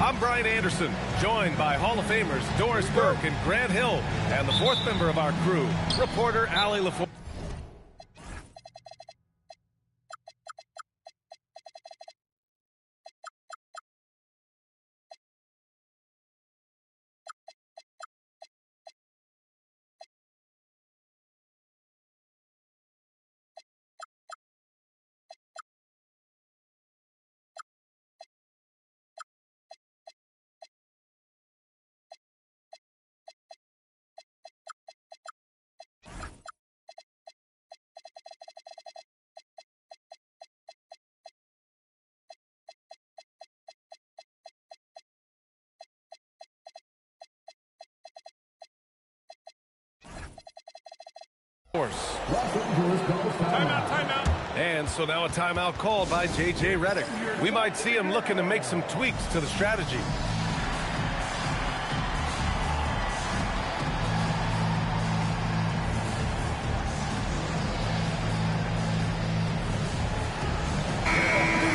I'm Brian Anderson, joined by Hall of Famers Doris Burke and Grant Hill, and the fourth member of our crew, reporter Allie LaForge. Timeout. And so now a timeout called by J.J. Redick. We might see him looking to make some tweaks to the strategy.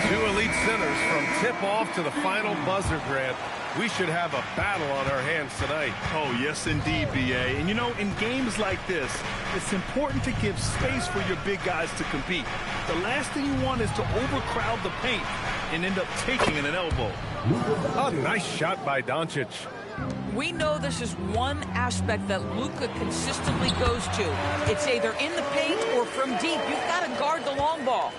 Two elite centers from tip-off to the final buzzer, Grant. We should have a battle on our hands tonight. Oh, yes, indeed, B.A. And, you know, in games like this, it's important to give space for your big guys to compete. The last thing you want is to overcrowd the paint and end up taking an elbow. A nice shot by Doncic. We know this is one aspect that Luka consistently goes to. It's either in the paint or from deep. You've got to guard the long ball.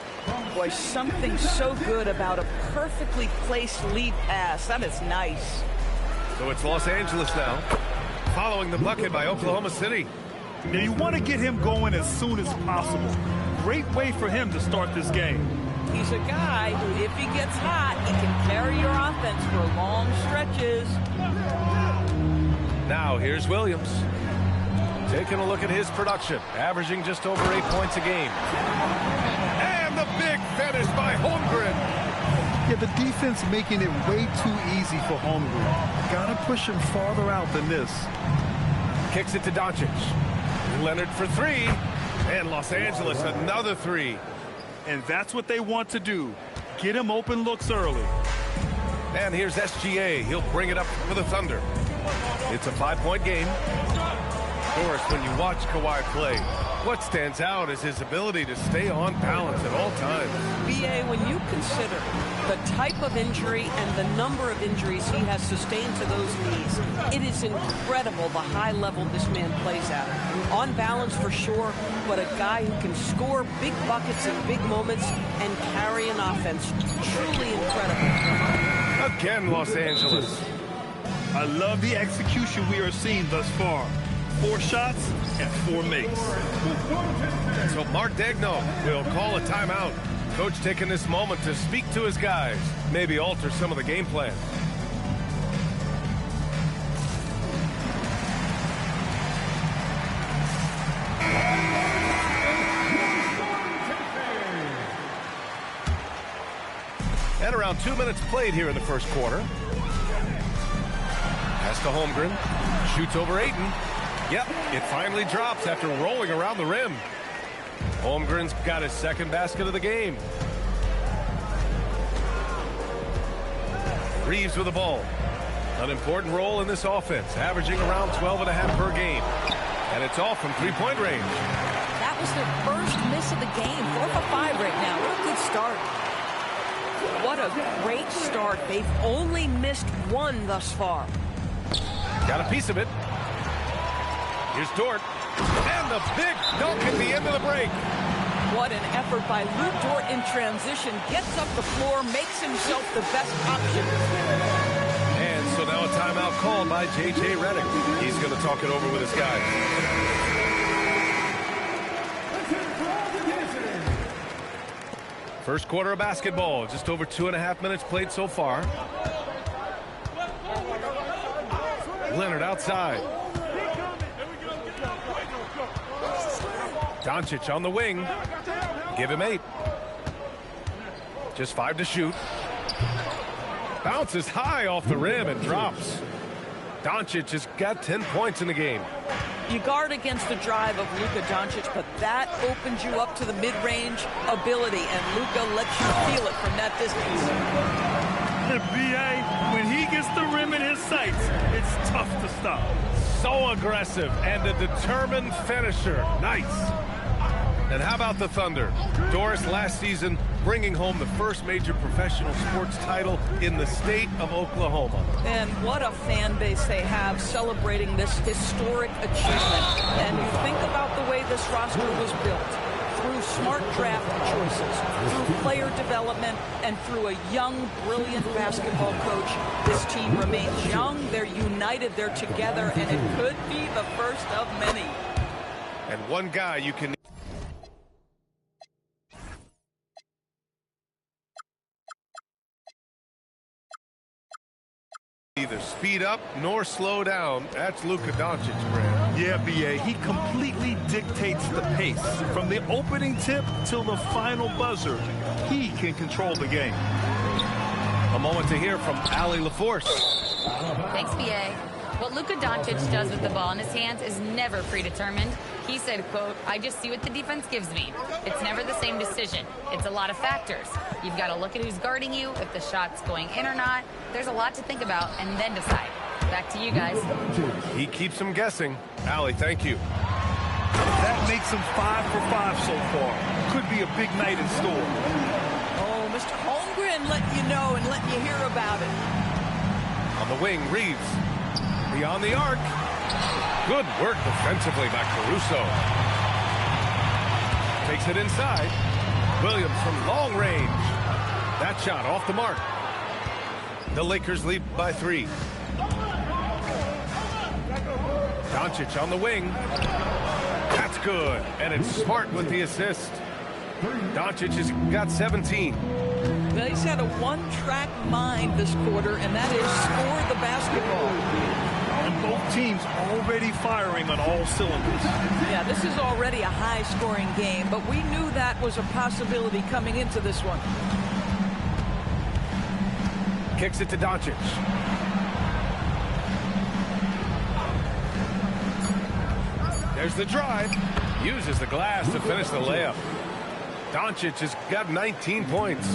Boy, something so good about a perfectly placed lead pass. That is nice. So it's Los Angeles now, following the bucket by Oklahoma City. Now you want to get him going as soon as possible. Great way for him to start this game. He's a guy who, if he gets hot, he can carry your offense for long stretches. Now here's Williams. Taking a look at his production, averaging just over 8 points a game. And the big finish by Holmgren. Yeah, the defense making it way too easy for Holmgren. Gotta push him farther out than this. Kicks it to Doncic. Leonard for three. And Los Angeles another three. And that's what they want to do. Get him open looks early. And here's SGA. He'll bring it up for the Thunder. It's a 5-point game. Of course, when you watch Kawhi play, what stands out is his ability to stay on balance at all times. B.A., when you consider the type of injury and the number of injuries he has sustained to those knees, it is incredible the high level this man plays at. On balance for sure, but a guy who can score big buckets in big moments and carry an offense. Truly incredible. Again, Los Angeles. I love the execution we are seeing thus far. 4 shots and 4 makes. So Mark Daigneault will call a timeout. Coach taking this moment to speak to his guys, maybe alter some of the game plan. And around 2 minutes played here in the first quarter. Pass to Holmgren. Shoots over Ayton. Yep, it finally drops after rolling around the rim. Holmgren's got his second basket of the game. Reeves with the ball. An important role in this offense, averaging around 12.5 per game. And it's off from three-point range. That was their first miss of the game. 4 for 5 right now. What a good start. What a great start. They've only missed 1 thus far. Got a piece of it. Here's Dort. And the big dunk at the end of the break. What an effort by Lou Dort in transition. Gets up the floor, makes himself the best option. And so now a timeout called by J.J. Redick. He's going to talk it over with his guys. First quarter of basketball. Just over 2.5 minutes played so far. Leonard outside. Doncic on the wing. Give him 8. Just 5 to shoot. Bounces high off the rim and drops. Doncic has got 10 points in the game. You guard against the drive of Luka Doncic, but that opens you up to the mid-range ability, and Luka lets you feel it from that distance. B.A., when he gets the rim in his sights, it's tough to stop. So aggressive and a determined finisher. Nice. And how about the Thunder? Doris last season bringing home the first major professional sports title in the state of Oklahoma. And what a fan base they have celebrating this historic achievement. And you think about the way this roster was built. Through smart draft choices, through player development, and through a young, brilliant basketball coach. This team remains young, they're united, they're together, and it could be the first of many. And one guy you can either speed up nor slow down. That's Luka Doncic, Brad. Yeah, B.A., he completely dictates the pace. From the opening tip till the final buzzer, he can control the game. A moment to hear from Allie LaForce. Thanks, B.A. What Luka Doncic does with the ball in his hands is never predetermined. He said, quote, "I just see what the defense gives me. It's never the same decision. It's a lot of factors. You've got to look at who's guarding you, if the shot's going in or not. There's a lot to think about and then decide." Back to you guys. He keeps them guessing. Allie, thank you. That makes him 5 for 5 so far. Could be a big night in store. Oh, Mr. Holmgren let you know and let you hear about it. On the wing, Reeves. Beyond the arc. Good work defensively by Caruso. Takes it inside. Williams from long range. That shot off the mark. The Lakers lead by 3. Doncic on the wing. That's good. And it's Smart with the assist. Doncic has got 17. Well, he's had a one-track mind this quarter, and that is score the basketball. And both teams already firing on all cylinders. Yeah, this is already a high-scoring game, but we knew that was a possibility coming into this one. Kicks it to Doncic. There's the drive. Uses the glass to finish the layup. Doncic has got 19 points.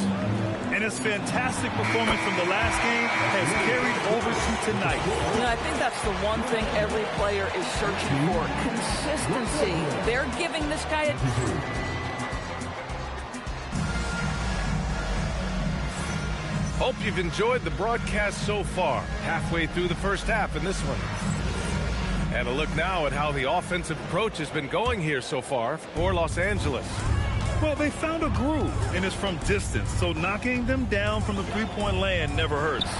And his fantastic performance from the last game has carried over to tonight. You know, I think that's the one thing every player is searching for. Consistency. They're giving this guy a... Hope you've enjoyed the broadcast so far. Halfway through the first half in this one. And a look now at how the offensive approach has been going here so far for Los Angeles. Well, they found a groove, and it's from distance, so knocking them down from the three-point land never hurts.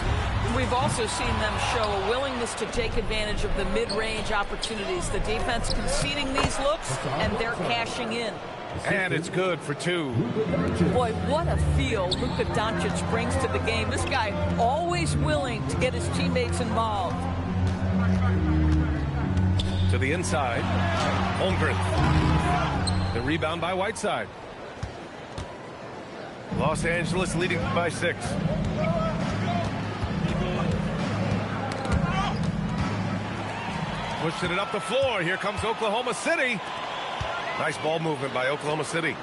We've also seen them show a willingness to take advantage of the mid-range opportunities. The defense conceding these looks, and they're cashing in. And it's good for 2. Boy, what a feel Luka Doncic brings to the game. This guy always willing to get his teammates involved. To the inside. Holmgren. The rebound by Whiteside. Los Angeles leading by 6. Pushing it up the floor. Here comes Oklahoma City. Nice ball movement by Oklahoma City.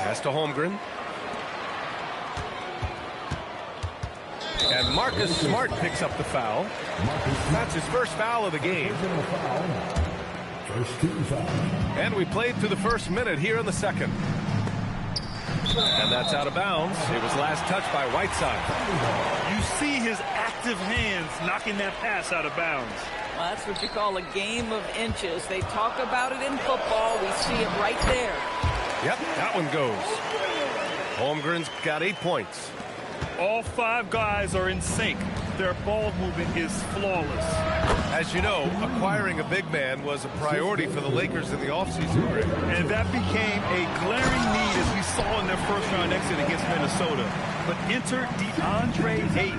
Pass to Holmgren. And Marcus Smart picks up the foul. That's his first foul of the game. And we played through the first minute here in the second. And that's out of bounds. It was last touched by Whiteside. You see his active hands knocking that pass out of bounds. Well, that's what you call a game of inches. They talk about it in football. We see it right there. Yep, that one goes. Holmgren's got 8 points. All 5 guys are in sync. Their ball movement is flawless. As you know, acquiring a big man was a priority for the Lakers in the offseason, Greg. And that became a glaring need as we saw in their first-round exit against Minnesota. But enter DeAndre Ayton,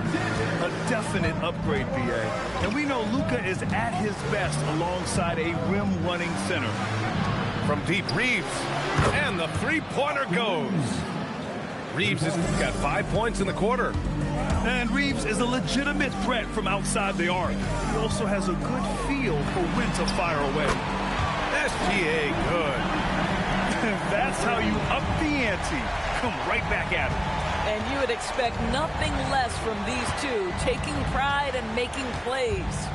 a definite upgrade, B.A. And we know Luka is at his best alongside a rim-running center. From deep, Reeves. And the three-pointer goes. Reeves has got 5 points in the quarter. And Reeves is a legitimate threat from outside the arc. He also has a good feel for when to fire away. SGA good. That's how you up the ante. Come right back at it. And you would expect nothing less from these two, taking pride and making plays.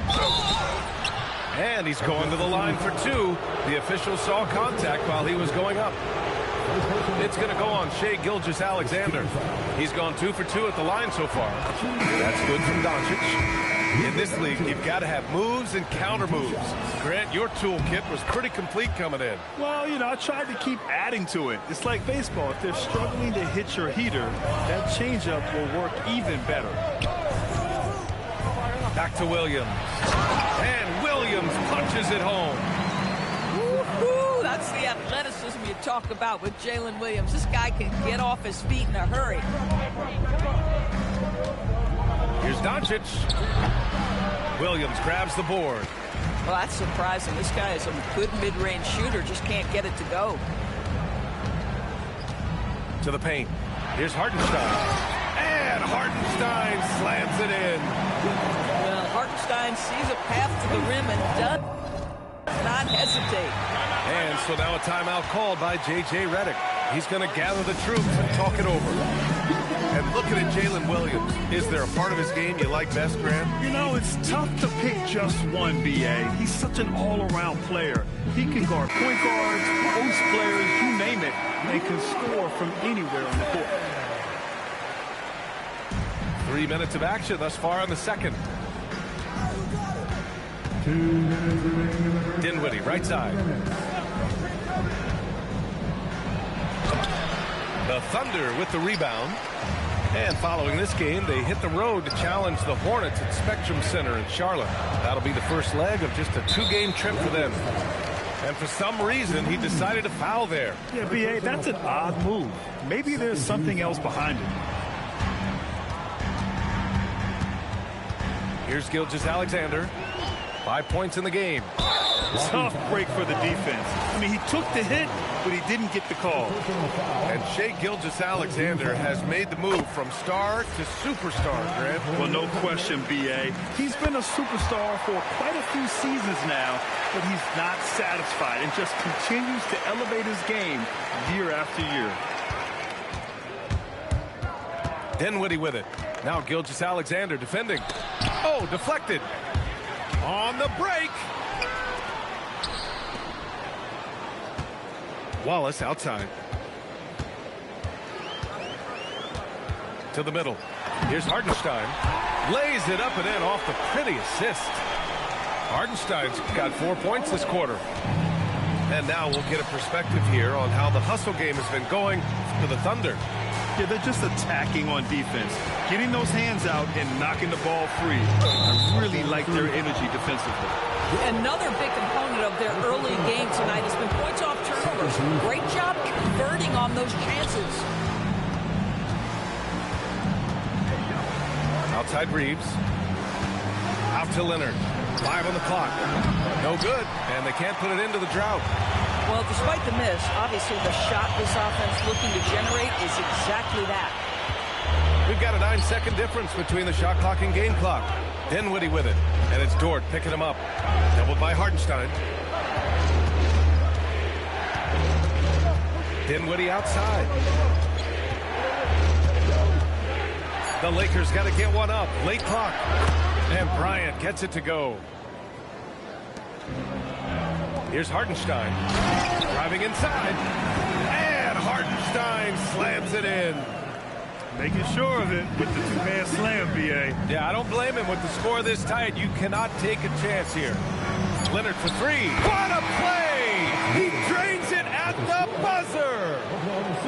And he's going to the line for two. The official saw contact while he was going up. It's going to go on Shai Gilgeous-Alexander. He's gone 2 for 2 at the line so far. That's good from Doncic. In this league, you've got to have moves and counter moves. Grant, your toolkit was pretty complete coming in. Well, you know, I tried to keep adding to it. It's like baseball. If they're struggling to hit your heater, that changeup will work even better. Back to Williams. And Williams punches it home. Woo-hoo, that's the athleticism you talk about with Jalen Williams. This guy can get off his feet in a hurry. Here's Doncic. Williams grabs the board. Well, that's surprising. This guy is a good mid-range shooter, just can't get it to go. To the paint. Here's Hartenstein. And Hartenstein slams it in. Well, Hartenstein sees a path to the rim and does not hesitate. And so now a timeout called by J.J. Redick. He's going to gather the troops and talk it over. And looking at Jalen Williams, is there a part of his game you like best, Grant? You know, it's tough to pick just one, B.A. He's such an all-around player. He can guard point guards, post players, you name it, and can score from anywhere on the court. 3 minutes of action thus far in the second. Dinwiddie, right side. The Thunder with the rebound. And following this game, they hit the road to challenge the Hornets at Spectrum Center in Charlotte. That'll be the first leg of just a 2-game trip for them. And for some reason, he decided to foul there. Yeah, B.A., that's an odd move. Maybe there's something else behind it. Here's Gilgeous-Alexander. 5 points in the game. Tough break for the defense. I mean, he took the hit, but he didn't get the call. And Shai Gilgeous-Alexander has made the move from star to superstar, Grant. Well, no question, B.A. He's been a superstar for quite a few seasons now, but he's not satisfied and just continues to elevate his game year after year. Dinwiddie with it. Now Gilgeous-Alexander defending. Oh, deflected. On the break. Wallace outside. To the middle. Here's Hartenstein. Lays it up and in off the pretty assist. Hartenstein's got 4 points this quarter. And now we'll get a perspective here on how the hustle game has been going for the Thunder. Yeah, they're just attacking on defense, getting those hands out and knocking the ball free. I really like their energy defensively. Another big component of their early game tonight has been points off turnovers. Great job converting on those chances. Outside Reeves. Out to Leonard. 5 on the clock. No good, and they can't put it into the drought. Well, despite the miss, obviously the shot this offense looking to generate is exactly that. We've got a 9-second difference between the shot clock and game clock. Dinwiddie with it, and it's Dort picking him up. Doubled by Hartenstein. Dinwiddie outside. The Lakers got to get one up. Late clock. And Bryant gets it to go. Here's Hartenstein. Driving inside. And Hartenstein slams it in. Making sure of it with the two-man slam, B.A. Yeah, I don't blame him with the score this tight. You cannot take a chance here. Leonard for 3. What a play! He drains it at the buzzer!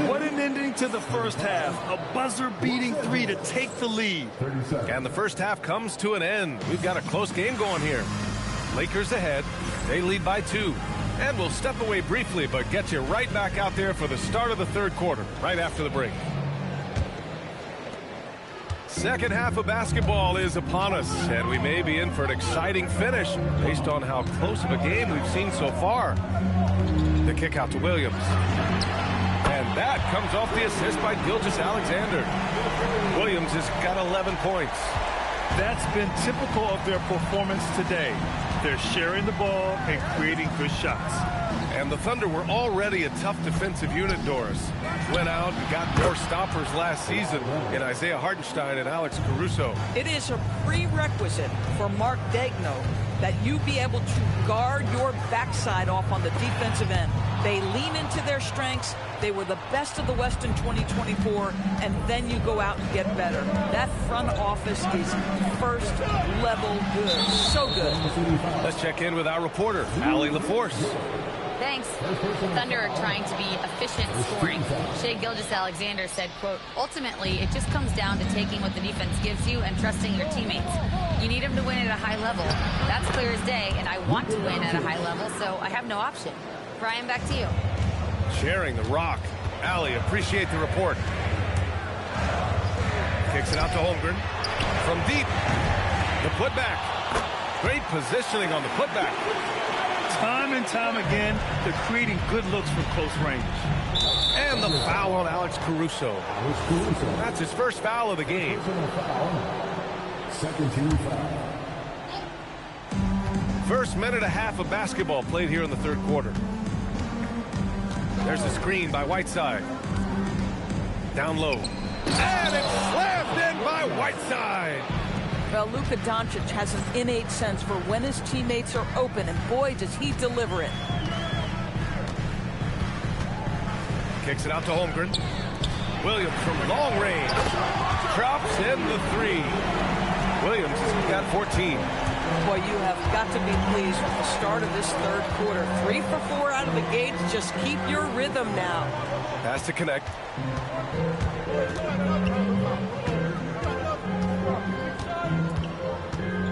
What an ending to the first half. A buzzer-beating 3 to take the lead. And the first half comes to an end. We've got a close game going here. Lakers ahead. They lead by 2. And we'll step away briefly, but get you right back out there for the start of the third quarter, right after the break. Second half of basketball is upon us, and we may be in for an exciting finish based on how close of a game we've seen so far. The kick out to Williams. And that comes off the assist by Gilgeous-Alexander. Williams has got 11 points. That's been typical of their performance today. They're sharing the ball and creating good shots. And the Thunder were already a tough defensive unit, Doris. Went out and got more stoppers last season in Isaiah Hartenstein and Alex Caruso. It is a prerequisite for Mark Daigneault that you be able to guard your backside off on the defensive end. They lean into their strengths. They were the best of the West in 2024, and then you go out and get better. That front office is first level good. So good. Let's check in with our reporter, Allie LaForce. Thanks. The Thunder are trying to be efficient scoring. Shai Gilgeous-Alexander said, quote, ultimately, it just comes down to taking what the defense gives you and trusting your teammates. You need them to win at a high level. That's clear as day, and I want to win at a high level, so I have no option. Brian, back to you. Sharing the rock. Allie, appreciate the report. Kicks it out to Holmgren. From deep. The putback. Great positioning on the putback. Time and time again, they're creating good looks from close range. And the foul on Alex Caruso. That's his first foul of the game. Second team foul. First minute and a half of basketball played here in the third quarter. There's a screen by Whiteside. Down low. And it's slammed in by Whiteside. Well, Luka Doncic has an innate sense for when his teammates are open, and boy, does he deliver it. Kicks it out to Holmgren. Williams from long range. Drops in the three. Williams has got 14. Boy, you have got to be pleased with the start of this third quarter. 3 for 4 out of the gate. Just keep your rhythm now. Has to connect.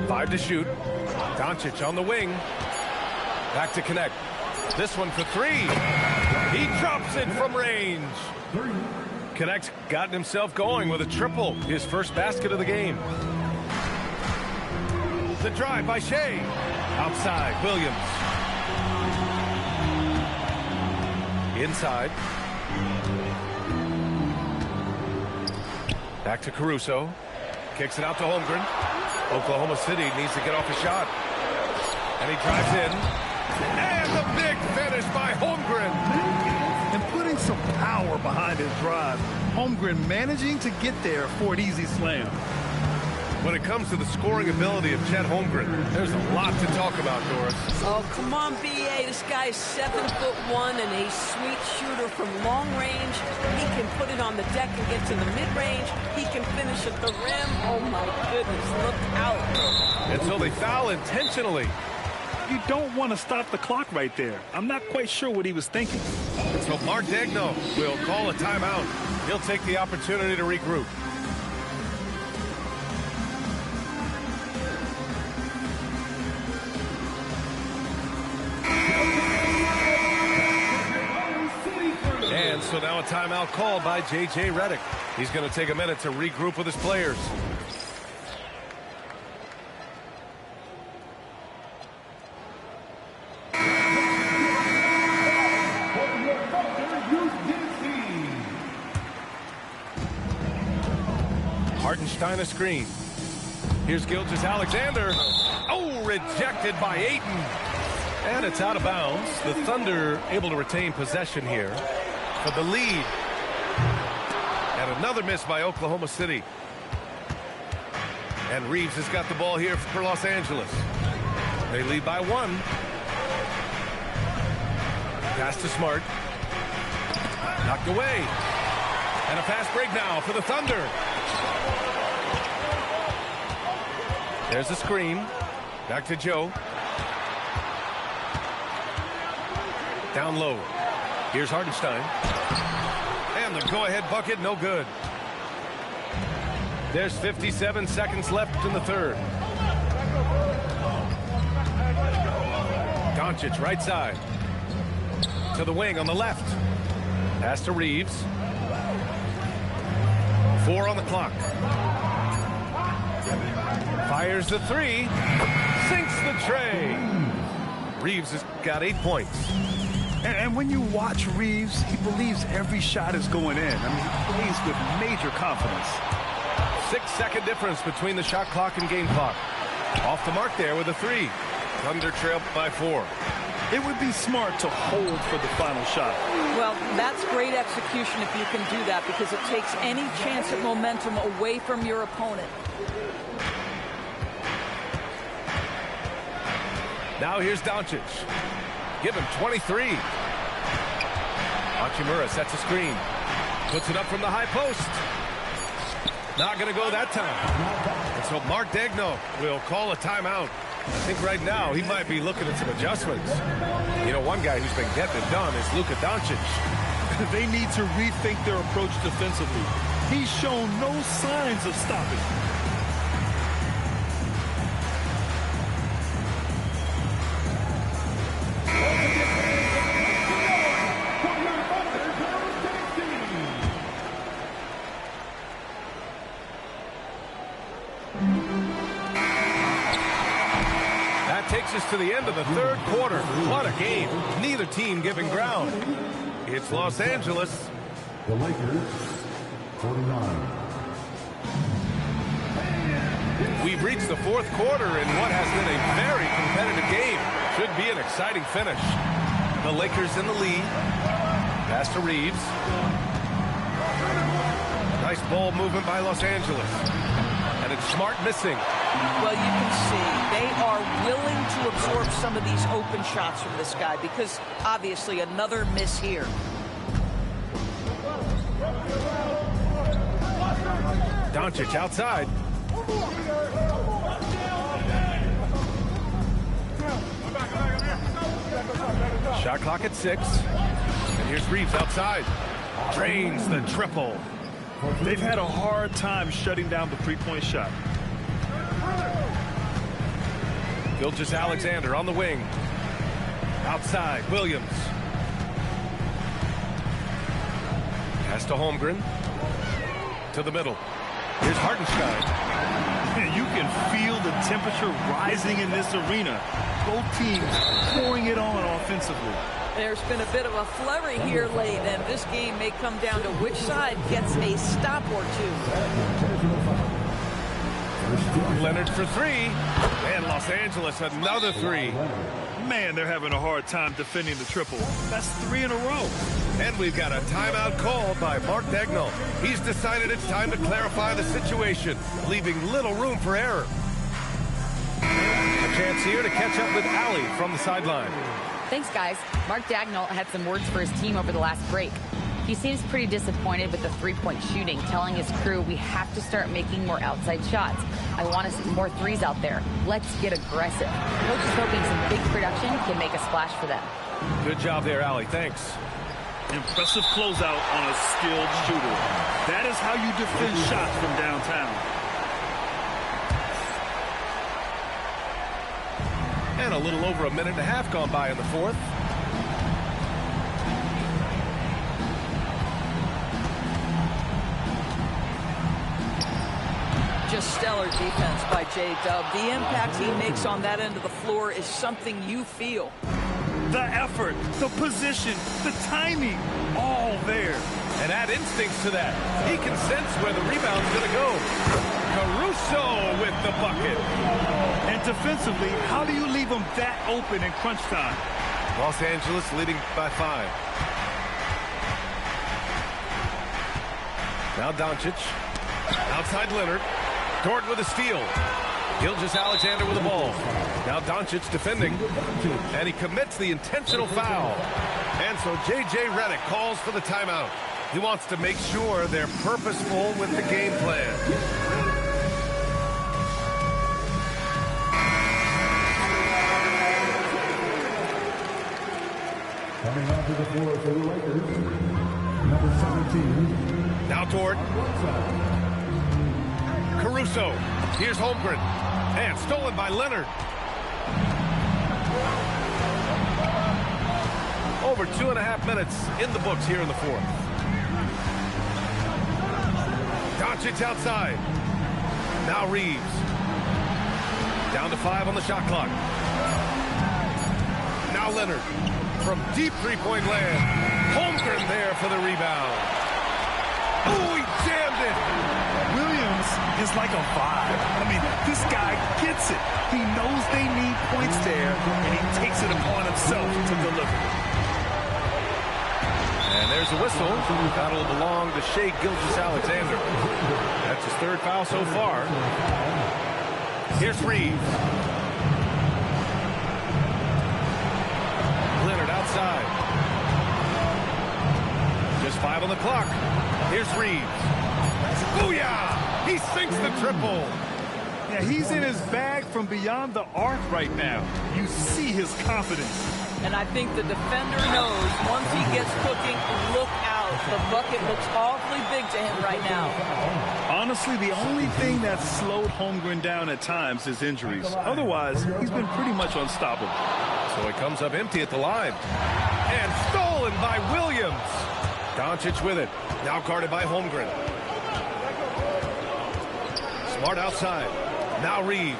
Five to shoot. Doncic on the wing. Back to connect. This one for three. He drops it from range. Connect gotten himself going with a triple. His first basket of the game. The drive by Shai. Outside, Williams. Inside. Back to Caruso. Kicks it out to Holmgren. Oklahoma City needs to get off a shot. And he drives in. And the big finish by Holmgren. And putting some power behind his drive. Holmgren managing to get there for an easy slam. When it comes to the scoring ability of Chet Holmgren, there's a lot to talk about, Doris. Oh, come on, B.A. This guy's 7'1" and a sweet shooter from long range. He can put it on the deck and get to the mid-range. He can finish at the rim. Oh, my goodness, look out. And so they foul intentionally. You don't want to stop the clock right there. I'm not quite sure what he was thinking. So Mark Daigneault will call a timeout. He'll take the opportunity to regroup. And so now a timeout called by J.J. Redick. He's going to take a minute to regroup with his players. Hartenstein a screen. Here's Gilgeous-Alexander. Oh, rejected by Ayton. And it's out of bounds. The Thunder able to retain possession here for the lead. And another miss by Oklahoma City. And Reeves has got the ball here for Los Angeles. They lead by 1. Pass to Smart. Knocked away. And a fast break now for the Thunder. There's a screen. Back to Joe. Down low. Here's Hartenstein. And the go-ahead bucket, no good. There's 57 seconds left in the third. Doncic, right side. To the wing on the left. Pass to Reeves. 4 on the clock. Fires the three. Sinks the tray. Reeves has got 8 points. And when you watch Reeves, he believes every shot is going in. I mean, he plays with major confidence. 6-second difference between the shot clock and game clock. Off the mark there with a three. Thunder trail by 4. It would be smart to hold for the final shot. Well, that's great execution if you can do that, because it takes any chance at momentum away from your opponent. Now here's Doncic. Give him 23. Hachimura sets a screen. Puts it up from the high post. Not going to go that time. And so Mark Daigneault will call a timeout. I think right now he might be looking at some adjustments. You know, one guy who's been getting it done is Luka Doncic. They need to rethink their approach defensively. He's shown no signs of stopping. Takes us to the end of the third quarter. What a game. Neither team giving ground. It's Los Angeles. The Lakers, 49. We've reached the fourth quarter in what has been a very competitive game. Should be an exciting finish. The Lakers in the lead. Pass to Reeves. Nice ball movement by Los Angeles. And it's Smart missing. Well, you can see they are willing to absorb some of these open shots from this guy, because obviously another miss here. Doncic outside. Shot clock at 6. And here's Reeves outside. Drains the triple. They've had a hard time shutting down the three-point shot. Gilgeous-Alexander on the wing. Outside, Williams. Pass to Holmgren. To the middle. Here's Hartenstein. You can feel the temperature rising in this arena. Both teams pouring it on offensively. There's been a bit of a flurry here late, and this game may come down to which side gets a stop or two. Leonard for 3. And Los Angeles another 3. Man, they're having a hard time defending the triple. That's 3 in a row. And we've got a timeout called by Mark Daigneault. He's decided it's time to clarify the situation, leaving little room for error. A chance here to catch up with Allie from the sideline. Thanks, guys. Mark Daigneault had some words for his team over the last break. He seems pretty disappointed with the three-point shooting, telling his crew we have to start making more outside shots. I want to see more threes out there. Let's get aggressive. Coach is hoping some big production can make a splash for them. Good job there, Allie. Thanks. Impressive closeout on a skilled shooter. That is how you defend shots from downtown. And a little over a minute and a half gone by in the fourth. Just stellar defense by J-Dub. The impact he makes on that end of the floor is something you feel. The effort, the position, the timing, all there. And add instincts to that. He can sense where the rebound's going to go. Caruso with the bucket. And defensively, how do you leave them that open in crunch time? Los Angeles leading by 5. Now Doncic. Outside Leonard. Dort with a steal. Gilgeous-Alexander with the ball. Now Doncic defending. And he commits the intentional foul. And so J.J. Redick calls for the timeout. He wants to make sure they're purposeful with the game plan. Coming onto the floor for the Lakers, number 17. Now Dort. Caruso. Here's Holmgren. And stolen by Leonard. Over 2.5 minutes in the books here in the fourth. Doncic outside. Now Reeves. Down to 5 on the shot clock. Now Leonard. From deep three-point land. Holmgren there for the rebound. Oh, he jammed it. Williams is like a vibe. I mean, this guy gets gets it. He knows they need points there, and he takes it upon himself to deliver. And there's a whistle. That'll belong to Shai Gilgeous-Alexander. That's his third foul so far. Here's Reeves. Leonard outside. Just 5 on the clock. Here's Reeves. Booyah! He sinks the triple. Yeah, he's in his bag from beyond the arc right now. You see his confidence. And I think the defender knows once he gets cooking, look out. The bucket looks awfully big to him right now. Honestly, the only thing that's slowed Holmgren down at times is injuries. Otherwise, he's been pretty much unstoppable. So it comes up empty at the line. And stolen by Williams. Doncic with it. Now guarded by Holmgren. Smart outside. Now Reeves.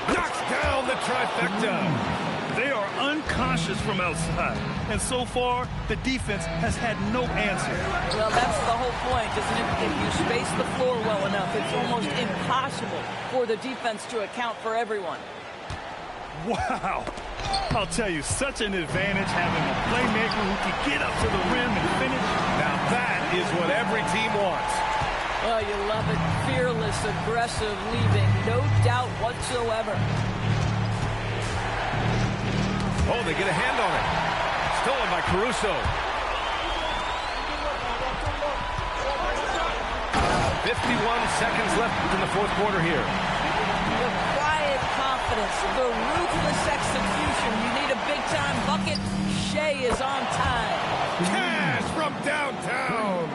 Knocks down the trifecta. They are unconscious from outside. And so far, the defense has had no answer. Well, that's the whole point, isn't it? If you space the floor well enough, it's almost impossible for the defense to account for everyone. Wow. I'll tell you, such an advantage having a playmaker who can get up to the rim and finish. Now that is what every team wants. Oh, you love it. Fearless, aggressive, leaving. No doubt whatsoever. Oh, they get a hand on it. Stolen by Caruso. 51 seconds left in the fourth quarter here. The quiet confidence, the ruthless execution. You need a big-time bucket. Shai is on time. Cash from downtown.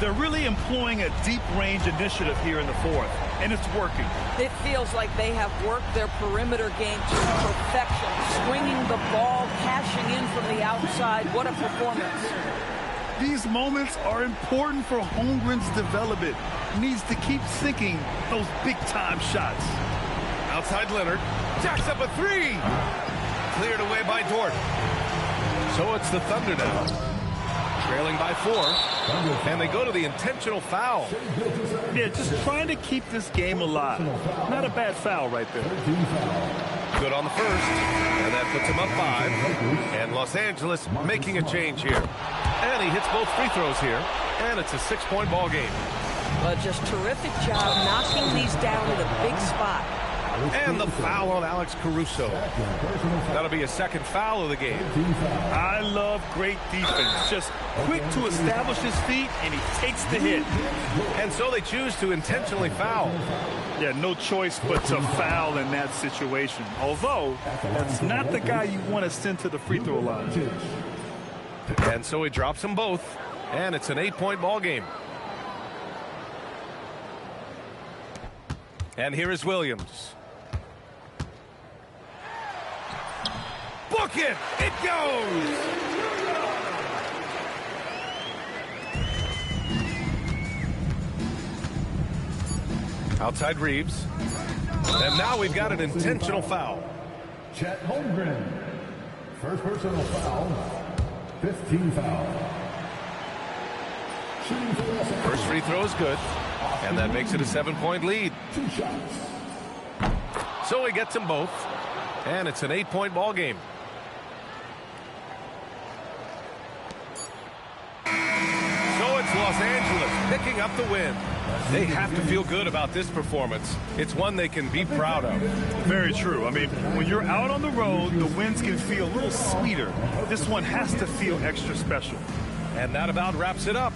They're really employing a deep-range initiative here in the fourth, and it's working. It feels like they have worked their perimeter game to perfection, swinging the ball, cashing in from the outside. What a performance. These moments are important for Holmgren's development. He needs to keep sinking those big-time shots. Outside Leonard. Jacks up a three. Cleared away by Dort. So it's the Thunder now. Trailing by 4. And they go to the intentional foul. Yeah, just trying to keep this game alive. Not a bad foul right there. Good on the first. And that puts him up 5. And Los Angeles making a change here. And he hits both free throws here. And it's a 6-point ball game. But just terrific job knocking these down in a big spot. And the foul on Alex Caruso. That'll be a second foul of the game. I love great defense. Just quick to establish his feet, and he takes the hit. And so they choose to intentionally foul. Yeah, no choice but to foul in that situation. Although, that's not the guy you want to send to the free throw line. And so he drops them both. And it's an 8-point ball game. And here is Williams. Book it! It goes! Outside Reeves. And now we've got an intentional foul. Chet Holmgren. First personal foul. 15 foul. First free throw is good. And that makes it a 7-point lead. 2 shots. So he gets them both. And it's an 8-point ball game. So it's Los Angeles picking up the win. They have to feel good about this performance. It's one they can be proud of. Very true. I mean, when you're out on the road, the wins can feel a little sweeter. This one has to feel extra special. And that about wraps it up.